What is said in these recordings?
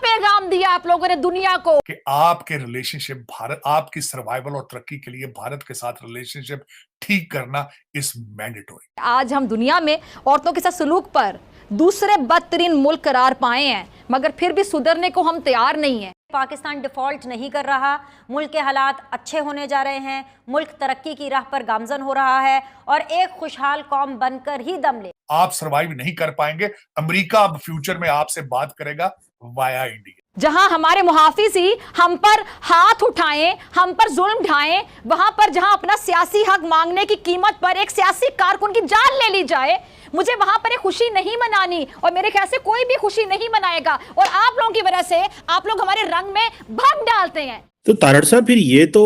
पैगाम दिया आप लोगों ने दुनिया को कि आपके रिलेशनशिप भारत, आपकी सर्वाइवल और तरक्की के लिए भारत के साथ रिलेशनशिप ठीक करना इज मैंडेटरी। आज हम दुनिया में औरतों के साथ सलूक पर दूसरे बदतरीन मुल्क करार पाए हैं, मगर फिर भी सुधरने को हम तैयार नहीं हैं। पाकिस्तान डिफॉल्ट नहीं कर रहा, मुल्क के हालात अच्छे होने जा रहे हैं, मुल्क तरक्की की राह पर गामजन हो रहा है और एक खुशहाल कौम बनकर ही दम ले। आप सर्वाइव नहीं कर पाएंगे। अमेरिका अब फ्यूचर में आपसे बात करेगा वाया इंडिया। जहां हमारे मुहाफिज ही हम पर हाथ उठाएं, हम पर जुल्म ढाएं, वहां पर जहां अपना सियासी हक मांगने की कीमत पर एक सियासी कारकुन की जान ले ली जाए, मुझे वहां पर एक खुशी नहीं मनानी और मेरे ख्याल से कोई भी खुशी नहीं मनाएगा। और आप लोगों की वजह से आप लोग हमारे रंग में भंग डालते हैं। तो तारड़ साहब, फिर ये तो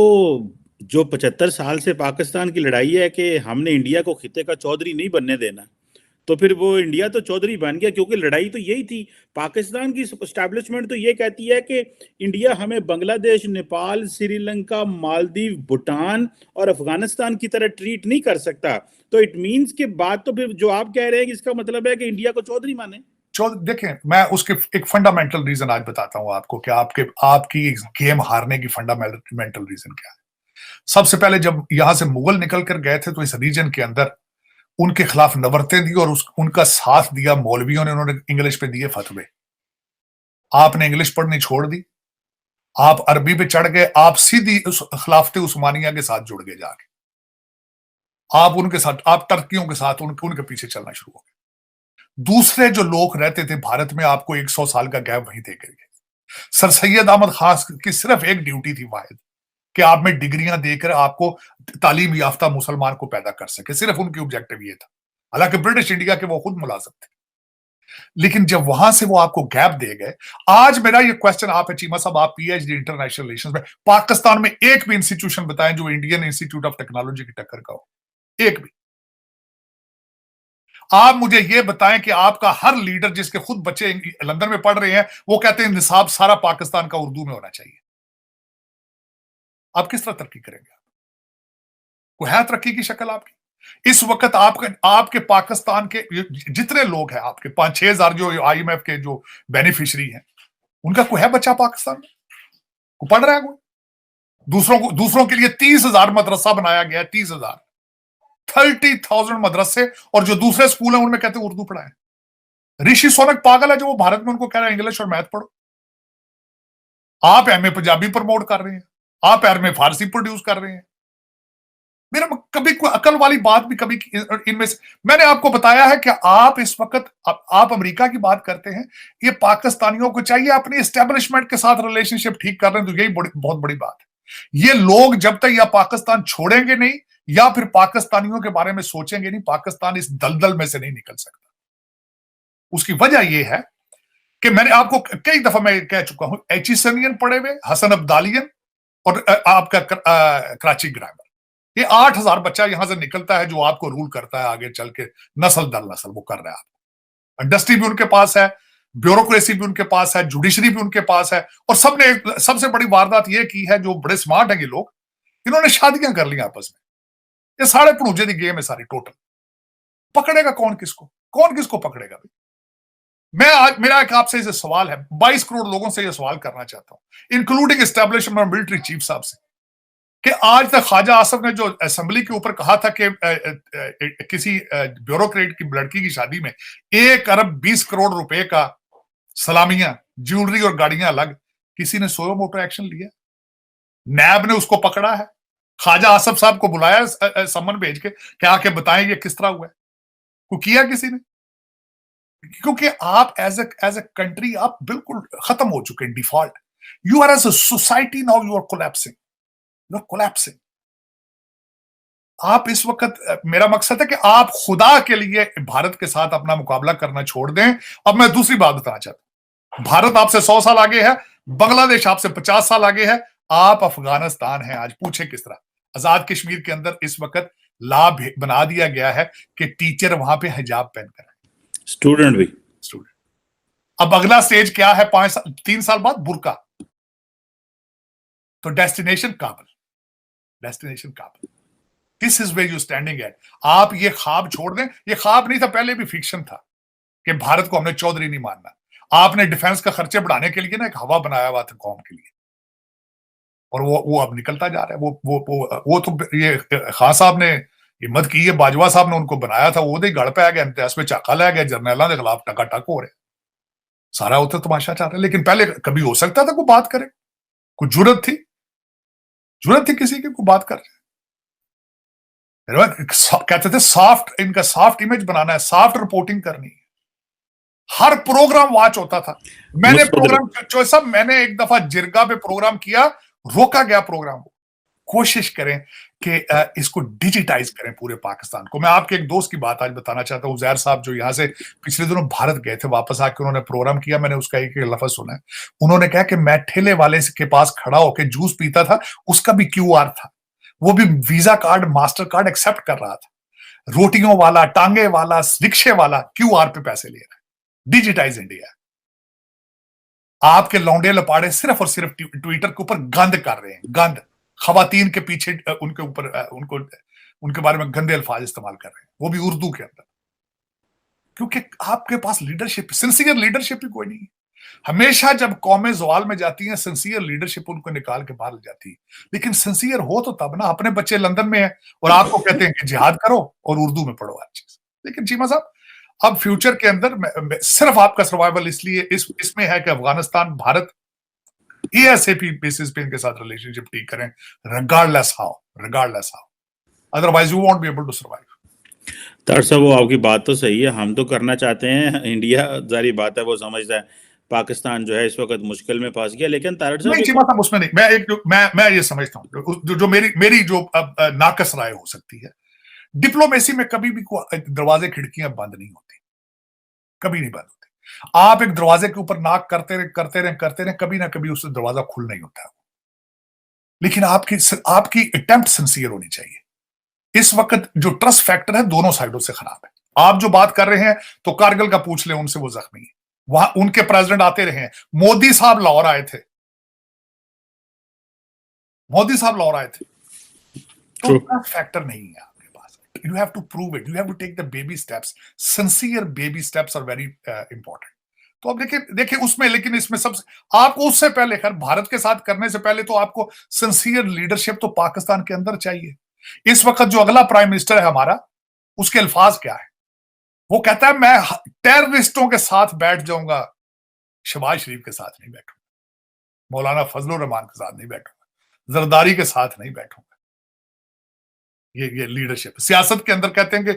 जो 75 साल से पाकिस्तान की लड़ाई है कि हमने इंडिया को खिते का चौधरी नहीं बनने देना, तो फिर वो इंडिया तो चौधरी बन गया, क्योंकि लड़ाई तो यही थी। पाकिस्तान की एस्टैब्लिशमेंट तो ये कहती है कि इंडिया हमें बांग्लादेश, नेपाल, श्रीलंका, मालदीव, भूटान और अफगानिस्तान की तरह ट्रीट नहीं कर सकता। तो इट मींस के बाद तो फिर जो आप कह रहे हैं इसका मतलब है कि इंडिया को चौधरी माने। देखें, मैं उसके एक फंडामेंटल रीजन आज बताता हूं आपको कि आपकी गेम हारने की फंडामेंटल रीजन क्या है। सबसे पहले जब यहां से मुगल निकल कर गए थे तो इस रीजन के अंदर उनके खिलाफ नवरतें दी और उनका साथ दिया मौलवियों ने। उन्होंने इंग्लिश पे दिए फतवे। आपने इंग्लिश पढ़नी छोड़ दी, आप अरबी पे चढ़ गए, आप सीधी खिलाफत उस्मानिया के साथ जुड़ गए जाके। आप उनके साथ, आप टर्कियों के साथ उनके पीछे चलना शुरू हो गए। दूसरे जो लोग रहते थे भारत में, आपको 100 साल का गैप वहीं दे गए। सर सैयद अहमद खान की सिर्फ एक ड्यूटी थी वाहिद, कि आप में डिग्रियां देकर आपको तालीम याफ्ता मुसलमान को पैदा कर सके। सिर्फ उनकी ऑब्जेक्टिव ये था। हालांकि ब्रिटिश इंडिया के वो खुद मुलाजिम थे, लेकिन जब वहां से वो आपको गैप दे गए। आज मेरा ये क्वेश्चन आप है चीमा साहब, आप पीएचडी इंटरनेशनल रिलेशंस में, पाकिस्तान में एक भी इंस्टीट्यूशन बताएं जो इंडियन इंस्टीट्यूट ऑफ टेक्नोलॉजी की टक्कर का हो, एक भी। आप मुझे ये बताएं कि आपका हर लीडर जिसके खुद बच्चे लंदन में पढ़ रहे हैं, वो कहते हैं निसाब सारा पाकिस्तान का उर्दू में होना चाहिए। आप किस तरह तरक्की करेंगे? कोई है तरक्की की शक्ल आपकी? इस वक्त आपके पाकिस्तान के जितने लोग हैं, आपके 5-6 हजार जो आईएमएफ के जो बेनिफिशियरी हैं, उनका कोई है बच्चा पाकिस्तान में? को पढ़ रहा है कोई? दूसरों के लिए 30,000 मदरसा बनाया गया, 30,000, 30,000 मदरसे, और जो दूसरे स्कूल हैं उनमें कहते हैं उर्दू पढ़ाएं। ऋषि सोनक पागल है जो वो भारत में उनको कह रहा है इंग्लिश और मैथ पढ़ो। आप एमए पंजाबी प्रमोट कर रहे हैं, आप एमए फारसी प्रोड्यूस कर रहे हैं। मेरा कभी कोई अकल वाली बात भी कभी इनमें से, मैंने आपको बताया है कि आप इस वक्त आप अमेरिका की बात करते हैं। ये पाकिस्तानियों को चाहिए अपनी एस्टेब्लिशमेंट के साथ रिलेशनशिप ठीक कर रहे हैं, तो यही बहुत बड़ी बात है। ये लोग जब तक या पाकिस्तान छोड़ेंगे नहीं या फिर पाकिस्तानियों के बारे में सोचेंगे नहीं, पाकिस्तान इस दलदल में से नहीं निकल सकता। उसकी वजह यह है कि मैंने आपको कई दफा मैं कह चुका हूं, एचिसनियन पढ़े हुए, हसन अब्दालियन और आपका कराची ग्रामर, ये 8,000 बच्चा यहां से निकलता है जो आपको रूल करता है आगे चल के, नस्ल दर नस्ल वो कर रहा है आपको। इंडस्ट्री भी उनके पास है, ब्यूरोक्रेसी भी उनके पास है, जुडिशरी भी उनके पास है, और सबने सबसे बड़ी वारदात ये की है, जो बड़े स्मार्ट हैं ये लोग, इन्होंने शादियां कर ली आपस में। ये साढ़े भणूजे की गेम है सारी टोटल। पकड़ेगा कौन किसको? कौन किसको पकड़ेगा? मेरा एक आपसे इसे सवाल है, 22 करोड़ लोगों से यह सवाल करना चाहता हूं, इंक्लूडिंग एस्टैब्लिशमेंट मिलिट्री चीफ साहब से, कि आज तक ख्वाजा आसफ ने जो असेंबली के ऊपर कहा था कि किसी ब्यूरोक्रेट की लड़की की शादी में 1 अरब 20 करोड़ रुपए का सलामियां, ज्वेलरी और गाड़ियां अलग, किसी ने सोयो मोटो एक्शन लिया? नैब ने उसको पकड़ा है, ख्वाजा आसफ साहब को बुलाया समन भेज के, क्या आके बताएं ये किस तरह हुआ है? को किया किसी ने? क्योंकि आप एज ए कंट्री आप बिल्कुल खत्म हो चुके हैं, default. You are as a society now you are collapsing, you are collapsing. आप इस वक्त, मेरा मकसद है कि आप खुदा के लिए भारत के साथ अपना मुकाबला करना छोड़ दें। अब मैं दूसरी बात बताना चाहता हूं, भारत आपसे 100 साल आगे है, बांग्लादेश आपसे 50 साल आगे है, आप अफगानिस्तान है आज। पूछे किस तरह? आजाद कश्मीर के अंदर इस वक्त लॉ बना दिया गया है कि टीचर वहां पे हिजाब पहनकर, स्टूडेंट भी। अब अगला स्टेज क्या है? 3 साल बाद बुर्का। तो destination Kabul, destination Kabul. This is where you standing at. आप ये ख्वाब छोड़ दें। ये ख्वाब नहीं था, पहले भी फिक्शन था कि भारत को हमने चौधरी नहीं मानना। आपने डिफेंस का खर्चे बढ़ाने के लिए ना एक हवा बनाया हुआ था कौम के लिए, और वो अब निकलता जा रहा है। वो तो ये खान साहब ने हिम्मत की है, बाजवा साहब ने उनको बनाया था, वो गड़ पे आ गया, इम्तियाज पे चाका लै गया, जरनैलों के खिलाफ टकाटक हो रहे, सारा उधर तमाशा चल रहा है। लेकिन पहले कभी हो सकता था कोई बात करे, कोई जरूरत थी किसी की कोई बात करे? कहते थे सॉफ्ट, इनका सॉफ्ट इमेज बनाना है, सॉफ्ट रिपोर्टिंग करनी है, हर प्रोग्राम वॉच होता था। मैंने प्रोग्राम साहब, मैंने एक दफा जिरगा पे प्रोग्राम किया, रोका गया प्रोग्राम को। कोशिश करें कि इसको डिजिटाइज करें पूरे पाकिस्तान को। मैं आपके एक दोस्त की बात आज बताना चाहता हूँ, उजैर साहब, जो यहाँ से पिछले दिनों भारत गए थे, वापस आके उन्होंने प्रोग्राम किया, मैंने उसका एक लफ्ज सुना है। उन्होंने कहा कि मैं ठेले वाले के पास खड़ा होकर जूस पीता था, उसका भी QR था, वो भी Visa card, Mastercard accept कर रहा था। रोटियों वाला, टांगे वाला, रिक्शे वाला QR पे पैसे ले रहा है। Digitise India. आपके लौंडे लपाड़े सिर्फ और सिर्फ ट्विटर के ऊपर गंद कर रहे हैं, गंद, खवातीन के पीछे उनके ऊपर उनके बारे में गंदे अल्फाज इस्तेमाल कर रहे हैं, वो भी उर्दू के अंदर, क्योंकि आपके पास लीडरशिप, सिंसियर लीडरशिप ही कोई नहीं है। हमेशा जब कौमें ज़वाल में जाती हैं, सिंसियर लीडरशिप उनको निकाल के बाहर ले जाती है। लेकिन सिंसियर हो तो तब ना, अपने बच्चे लंदन में हैं और आपको कहते हैं कि जिहाद करो और उर्दू में पढ़ो हर चीज। लेकिन चीमा साहब, अब फ्यूचर के अंदर सिर्फ आपका सर्वाइवल इसलिए इसमें है कि अफगानिस्तान, भारत ASAP बेसिस पे इनके साथ रिलेशनशिप ठीक करें, regardless how, otherwise you won't be able to survive. तार साहब, वो आपकी बात तो सही है, हम तो करना चाहते हैं, इंडिया जारी बात है वो समझता है पाकिस्तान जो है इस वक्त मुश्किल में फंस गया। लेकिन तारड़ साहब, नहीं चीमा साहब, उसमें नहीं, मैं ये समझता हूँ जो मेरी जो नाकस राय हो सकती है, डिप्लोमेसी में कभी भी दरवाजे खिड़कियां बंद नहीं होती, कभी नहीं बंद होती। आप एक दरवाजे के ऊपर नाक करते रहे, कभी ना कभी उससे दरवाजा खुल नहीं होता है। लेकिन आपकी अटेम्प्ट सिंसियर होनी चाहिए। इस वक्त जो ट्रस्ट फैक्टर है दोनों साइडों से खराब है। आप जो बात कर रहे हैं तो कारगिल का पूछ ले, उनसे वो जख्मी है, वहां उनके प्रेसिडेंट आते रहे हैं, मोदी साहब लाहौर आए थे, तो ट्रस्ट फैक्टर नहीं है आपके पास। You have to prove it, you have to take the baby steps, sincere baby steps are very important. तो अब देखिए उसमें, लेकिन इसमें सबसे आपको उससे पहले, खैर भारत के साथ करने से पहले तो आपको सिंसियर लीडरशिप तो पाकिस्तान के अंदर चाहिए। इस वक्त जो अगला प्राइम मिनिस्टर है हमारा, उसके अल्फाज क्या है? वो कहता है मैं टेररिस्टों के साथ बैठ जाऊंगा, शहबाज शरीफ के साथ नहीं बैठूंगा, मौलाना फजलुर रहमान के साथ नहीं बैठूंगा, जरदारी के साथ नहीं बैठूंगा। ये लीडरशिप सियासत के अंदर कहते हैं कि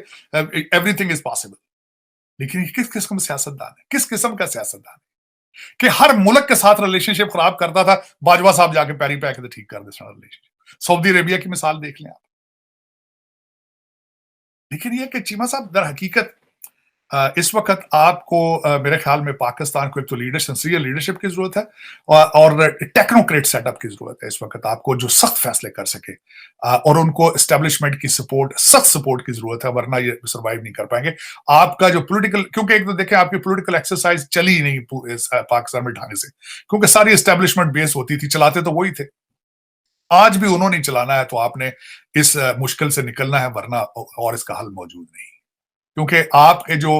एवरीथिंग इज पॉसिबल। लेकिन किस किस्म सियासतदान है, किस किस्म का सियासतदान है कि हर मुल्क के साथ रिलेशनशिप खराब करता था? बाजवा साहब जाके पैरी पे आके ठीक कर देता रिलेशनशिप। सऊदी अरेबिया की मिसाल देख लें आप। लेकिन यह कि चीमा साहब, दर हकीकत इस वक्त आपको मेरे ख्याल में पाकिस्तान को एक तो लीडरशिप की जरूरत है और टेक्नोक्रेट सेटअप की जरूरत है। इस वक्त आपको जो सख्त फैसले कर सके और उनको एस्टेब्लिशमेंट की सपोर्ट, सख्त सपोर्ट की जरूरत है, वरना ये सर्वाइव नहीं कर पाएंगे। आपका जो पॉलिटिकल, क्योंकि एक तो देखें आपकी पॉलिटिकल एक्सरसाइज चली ही नहीं पाकिस्तान में ढाने से, क्योंकि सारी एस्टेब्लिशमेंट बेस होती थी, चलाते तो वही थे। आज भी उन्होंने चलाना है, तो आपने इस मुश्किल से निकलना है, वरना और इसका हल मौजूद नहीं। क्योंकि आपके जो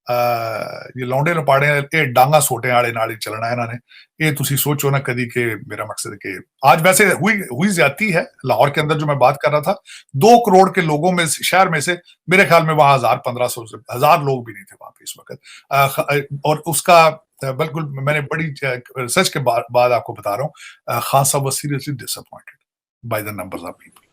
ये लौंडे लपाड़े ये डांगा सोटे वाले नाल चलना है इन्होंने, ये तुसी सोचो ना कदी के मेरा मकसद के आज वैसे हुई ज्यादती है लाहौर के अंदर। जो मैं बात कर रहा था, 2 करोड़ के लोगों में, शहर में से मेरे ख्याल में वहां 1000-1500 से 1000 लोग भी नहीं थे वहां पे इस वक्त। और उसका बिल्कुल मैंने बड़ी रिसर्च के बाद आपको बता रहा हूँ, खान साहब was seriously disappointed by the numbers of people.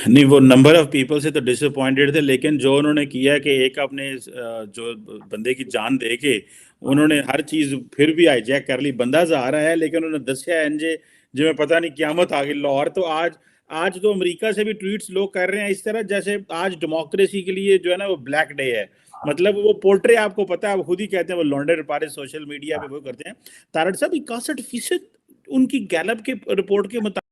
नहीं, वो नंबर ऑफ पीपल से तो डिसअपॉइंटेड थे, लेकिन जो उन्होंने किया कि एक अपने जो बंदे की जान दे के उन्होंने हर चीज फिर भी हाईजैक कर ली। बंदा जा रहा है लेकिन उन्होंने दसिया इंजे जिवें पता नहीं क्यामत आ गई लाहौर। तो आज तो अमेरिका से भी ट्वीट्स लोग कर रहे हैं इस तरह जैसे आज डेमोक्रेसी के लिए जो है ना वो ब्लैक डे है। मतलब वो पोर्ट्रे आपको पता है, वो खुद ही कहते हैं, वो लौंडे रपाड़े सोशल मीडिया पे वो करते हैं। तारड़ साहब, 61% उनकी गैलप के रिपोर्ट के मुताबिक